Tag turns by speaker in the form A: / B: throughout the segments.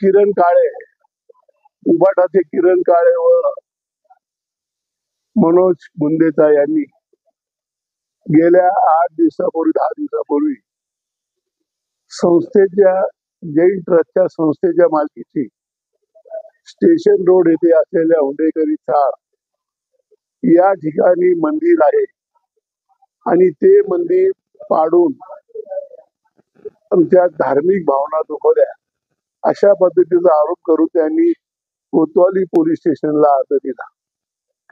A: किरण काळे, उबाटाचे किरण काळे व मनोज गुंदेचा यांनी गेल्या 8 दिवसापूर्वी 10 दिवसापूर्वी संस्थेच्या जैन ट्रस्टच्या संस्थेच्या मालकीची स्टेशन रोड येथे असलेल्या हुंडेकरी चाळ या ठिकाणी मंदिर आहे आणि ते मंदिर पाडून आमच्या धार्मिक भावना दुखवल्या अशा पद्धतीचा आरोप करून त्यांनी कोतवाली पोलीस स्टेशनला अर्ज दिला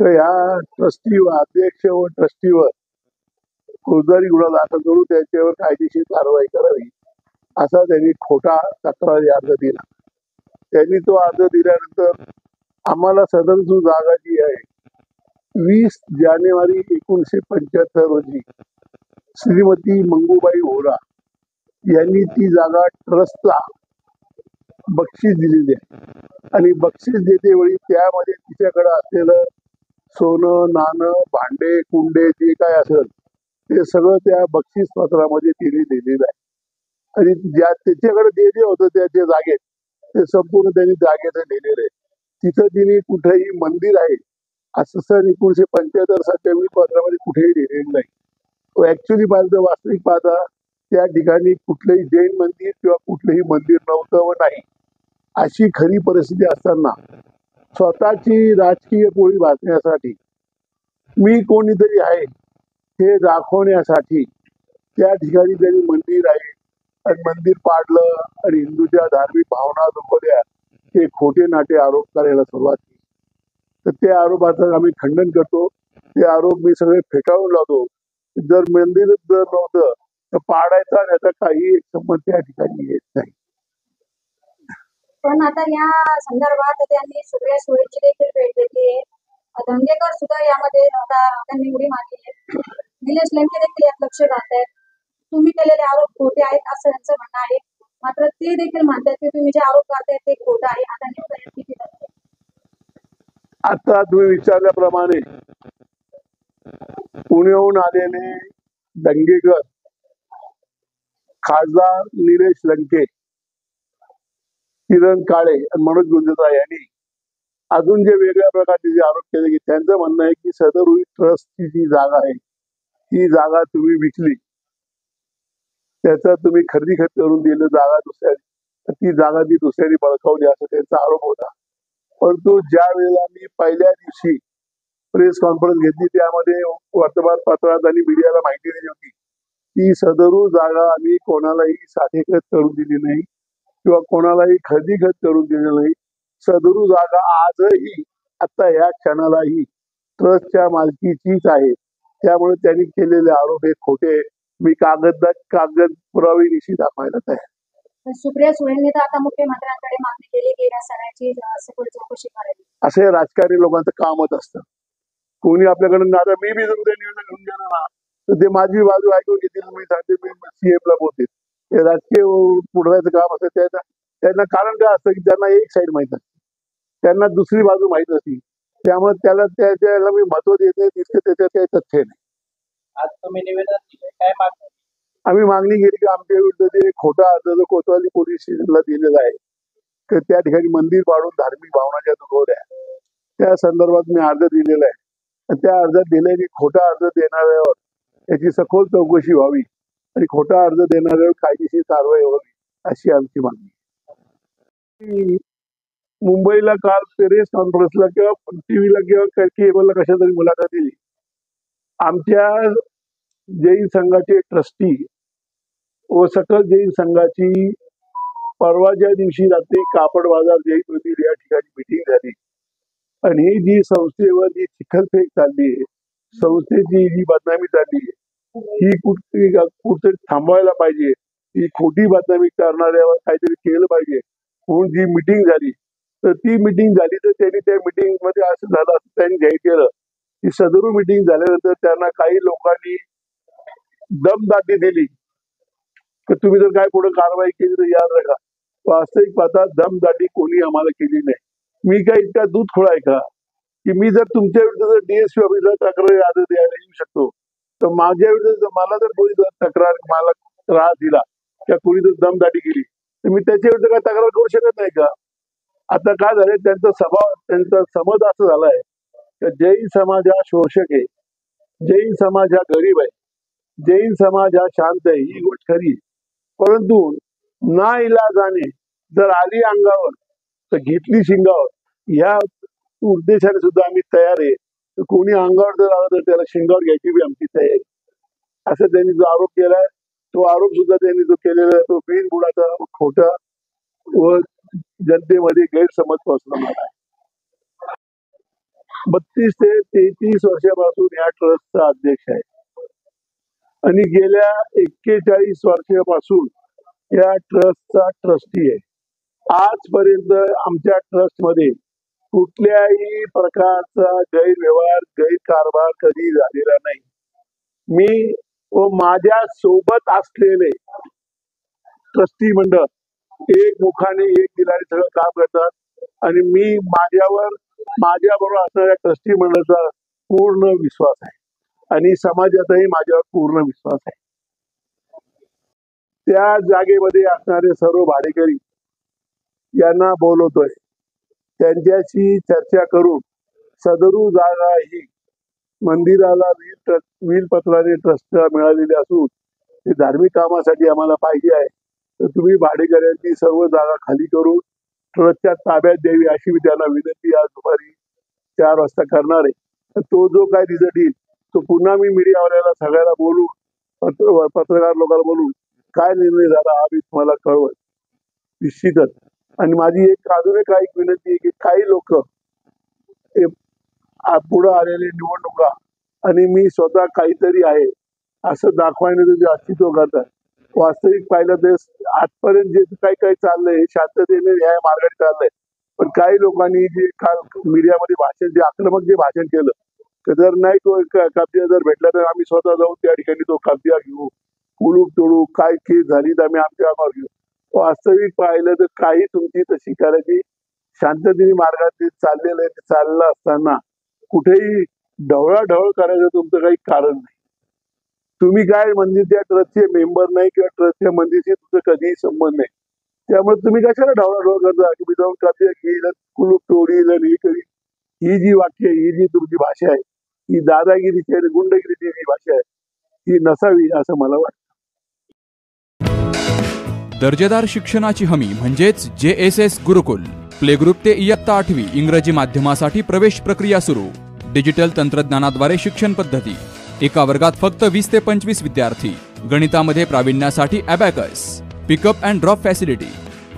A: की ह्या ट्रस्टी व अध्यक्ष व ट्रस्टीवर फौजदारी गुन्हा दाखल करून त्यांच्यावर कायदेशीर कारवाई करावी असा त्यांनी खोटा तक्रारी अर्ज दिला. त्यांनी तो अर्ज दिल्यानंतर आम्हाला सदर जो जागा जी आहे 20 जानेवारी 1975 रोजी श्रीमती मंगूबाई होरा यांनी ती जागा ट्रस्टला बक्षीस दिलेली आहे आणि बक्षीस देतेवेळी त्यामध्ये तिच्याकडे असलेलं सोनं नाणं भांडे कुंडे जे काय असेल ते सगळं त्या बक्षीस पत्रामध्ये तिने दिलेलं आहे आणि ज्या त्याच्याकडे जे होतं त्याच्या जागेत ते संपूर्ण त्यांनी जागेत लिहिलेलं आहे. तिथं तिने कुठेही मंदिर आहे असं सन 1975-76 पत्रामध्ये कुठेही लिहिलेलं नाही. ऍक्च्युली पाहिलं वास्तविक पाहता त्या ठिकाणी कुठलंही जैन मंदिर किंवा कुठलंही मंदिर नव्हतं व नाही. अशी खरी परिस्थिती असताना स्वतःची राजकीय पोळी भाजण्यासाठी मी कोणीतरी आहे हे दाखवण्यासाठी त्या ठिकाणी त्यांनी मंदिर आहे आणि मंदिर पाडलं आणि हिंदूच्या धार्मिक भावना दुखवल्या हे खोटे नाटे आरोप करायला सुरुवात केली. तर त्या आरोपाचं आम्ही खंडन करतो. ते आरोप मी सगळे फेटाळून लावतो. जर मंदिर जर नव्हतं तर पाडायचा याचा काही संबंध त्या ठिकाणी येत नाही.
B: पण आता या संदर्भात त्यांनी सगळ्या सोयीची देखील भेट घेतली आहे. धंगेकर सुद्धा यामध्ये आता त्यांनी उडी मारली आहे. निलेश लंके देखील यात लक्ष घालत आहेत. तुम्ही केलेले आरोप खोटे आहेत असं त्यांचं म्हणणं आहे. मात्र ते देखील म्हणतात की तुम्ही जे आरोप करताय ते खोटं आहे. आता नेमकं किती झालं?
A: आता तुम्ही विचारल्याप्रमाणे पुण्याहून आलेले दंगेकर खासदार निलेश लंके, किरण काळे आणि मनोज गुंदेचा यांनी अजून जे वेगळ्या प्रकारचे जे आरोप केले की त्यांचं म्हणणं आहे की सदर ट्रस्टची जी जागा आहे ती जागा तुम्ही विकली, त्याचा तुम्ही खरेदी खत करून दिलं जागा दुसऱ्याने, ती जागा ती दुसऱ्याने बळकावली असा त्यांचा आरोप होता. परंतु ज्या वेळेला मी पहिल्या दिवशी प्रेस कॉन्फरन्स घेतली त्यामध्ये वर्तमानपत्रात आणि मीडियाला माहिती दिली होती की सदरू जागा आम्ही कोणालाही साठेखत करून दिली नाही किंवा कोणालाही खरेदी खत करून दिली नाही. सदरू जागा आजही आता या क्षणालाही ट्रस्टच्या मालकीचीच आहे. त्यामुळे त्यांनी केलेले आरोप हे खोटे. मी कागद पुरावे निश्चित दाखवायला तयार.
B: सुप्रिया सुळेंनी तर आता मुख्यमंत्र्यांकडे मागणी केली की या सगळ्याची सखोल चौकशी करावी.
A: असे राजकारणी लोकांचं कामच असतं. कोणी आपल्याकडे आता मी बी जर निर्णय घेऊन गेलो ना तर ते माझी बाजू ऐकून घेतील. मी सांगते मी CM ला बोलते. ते राजकीय पुढवायचं काम असतं. त्यांना कारण काय असतं की त्यांना एक साईड माहित असते, त्यांना दुसरी बाजू माहित असते. त्यामुळे त्याला मी महत्व देते तितके त्याच्यात काही तथ्य नाही.
C: आज तुम्ही निवेदन दिले, काय मागणी?
A: आम्ही मागणी केली की आमच्या विरुद्ध जे खोटा अर्ज जो कोतवाली पोलीस स्टेशनला दिलेला आहे तर त्या ठिकाणी मंदिर पाडून धार्मिक भावना ज्या दुखवल्या त्या संदर्भात मी अर्ज दिलेला आहे. त्या अर्जात दिले की खोटा अर्ज देणाऱ्यावर याची सखोल चौकशी व्हावी आणि खोटा अर्ज देणाऱ्यावर कायदेशीर कारवाई व्हावी अशी आमची मागणी. मुंबईला काल प्रेस कॉन्फरन्सला किंवा टीव्हीला किंवा केबलला कशा तरी मुलाखत दिली. आमच्या जैन संघाचे ट्रस्टी व सकल जैन संघाची परवाच्या दिवशी रात्री कापड बाजार जैन मंदिर या ठिकाणी मिटिंग झाली आणि ही जी संस्थेवर जी चिखलफेक चालली आहे, संस्थेची जी बदनामी चालली आहे ही कुठतरी थांबवायला पाहिजे. ही खोटी बदनामी करणाऱ्यावर काहीतरी केलं पाहिजे म्हणून जी मिटिंग झाली तर ती मिटिंग झाली तर त्यांनी त्या मिटिंग मध्ये असं झालं असं त्यांनी जाहीर केलं की सदरू मिटिंग झाल्यानंतर त्यांना काही लोकांनी दमदाटी दिली की तुम्ही जर काय पुढे कारवाई केली तर याद राखा. वास्तविक पाहता दमदाटी कोणी आम्हाला केली नाही. मी काय इतका दूध खोळा आहे का की मी जर तुमच्या विरुद्ध जर DSP ऑफिसला तक्रार अर्ज द्यायला येऊ शकतो तर माझ्या विरुद्ध मला जर कोणी तक्रार मला त्रास दिला किंवा कोणी जर दमदाटी केली तर मी त्याच्याविरुद्ध काय तक्रार करू शकत नाही का? आता काय झालंय, त्यांचा समज असं झालाय की जैन समाज हा शोषक आहे, जैन समाज हा गरीब आहे, जैन समाज हा शांत आहे, ही गोष्ट खरी. परंतु ना इलाजाने जर आली अंगावर तर घेतली शिंगावर, ह्या उद्देशाने सुद्धा आम्ही तयार आहे. तर कोणी अंगावर जर आलं तर त्याला शिंगावर घ्यायची बी आमची तयारी. असं त्यांनी जो आरोप केलाय, तो आरोप सुद्धा त्यांनी जो केलेला आहे तो बिनबुडाचा, खोटा व जनतेमध्ये गैरसमज पसरवणार आहे. 32 ते 33 वर्षापासून या ट्रस्टचा अध्यक्ष आहे आणि गेल्या 41 वर्षापासून या ट्रस्टचा ट्रस्टी आहे. आजपर्यंत आमच्या ट्रस्टमध्ये कुठल्याही प्रकारचा गैरव्यवहार, गैरकारभार कधी झालेला नाही. मी व माझ्या सोबत असलेले ट्रस्टी मंडळ एक मुखाने एक दिलाने सगळं काम करतात आणि मी माझ्याबरोबर असणाऱ्या ट्रस्टी मंडळाचा पूर्ण विश्वास आहे आणि समाजाचाही माझ्यावर पूर्ण विश्वास आहे. त्या जागेमध्ये असणारे सर्व भाडेकरी यांना बोलवतोय, त्यांच्याशी चर्चा करून सदरू जागा ही मंदिराला वीलपत्राने ट्रस्टला मिळालेली असून ते धार्मिक कामासाठी आम्हाला पाहिजे आहे. तर तुम्ही भाडेकऱ्यांची सर्व जागा खाली करून ट्रस्टच्या ताब्यात द्यावी अशी मी त्यांना विनंती आज दुपारी 4 वाजता करणार आहे. तर तो जो काय रिझल्ट येईल तो पुन्हा मी मीडियावाल्याला सगळ्याला बोलून, पत्रकार लोकांना बोलून काय निर्णय झाला हा मी तुम्हाला कळवत निश्चितच. आणि माझी अजून एक विनंती आहे की काही लोक पुढे आलेले निवडणुका आणि मी स्वतः काहीतरी आहे असं दाखवायला जे अस्तित्व करतात. वास्तविक पाहिलं तर आजपर्यंत जे काही चाललंय शांततेने या मार्गाने चाललंय. पण काही लोकांनी जे काल मीडियामध्ये भाषण, जे आक्रमक जे भाषण केलं, तर जर नाही तो कब्जा जर भेटला तर आम्ही स्वतः जाऊन त्या ठिकाणी तो कब्जा घेऊ, कुलूप तोडू, काय केस झाली तर आम्ही आमच्या अंगावर घेऊ. वास्तविक पाहिलं तर काही तुमची तशी करायची शांततेने मार्गात चाललेलं आहे, ते चाललं असताना कुठेही ढवळाढवळ करायचं तुमचं काही कारण नाही. तुम्ही काय मंदिरच्या ट्रस्टचे मेंबर नाही किंवा ट्रस्टच्या मंदिरशी तुमचं कधीही संबंध नाही. त्यामुळे तुम्ही कशाला ढवळाढवळ करता की मी जाऊन कब्जा घेईल, कुलूप तोडील आणि हे करील. ही जी वाक्य, ही जी तुमची भाषा आहे, ही दादागिरीची आणि गुंडगिरीची जी भाषा आहे, ही नसावी असं मला वाटतं.
D: दर्जेदार शिक्षणाची हमी म्हणजेच JSS गुरुकुल. प्ले ग्रुप ते इयत्ता 8वी इंग्रजी माध्यमासाठी प्रवेश प्रक्रिया सुरू. डिजिटल तंत्रज्ञानाद्वारे शिक्षण पद्धती. एका वर्गात फक्त 20 ते 25 विद्यार्थी. गणितामध्ये प्रावीण्यासाठी abacus. Pickup and drop facility.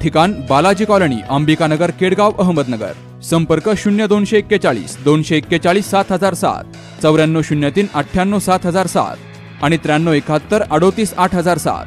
D: ठिकाण बालाजी कॉलनी, अंबिकानगर, केडगाव, अहमदनगर. संपर्क 0241 241 7007, 9403 98 7007 आणि 9371 38 8007.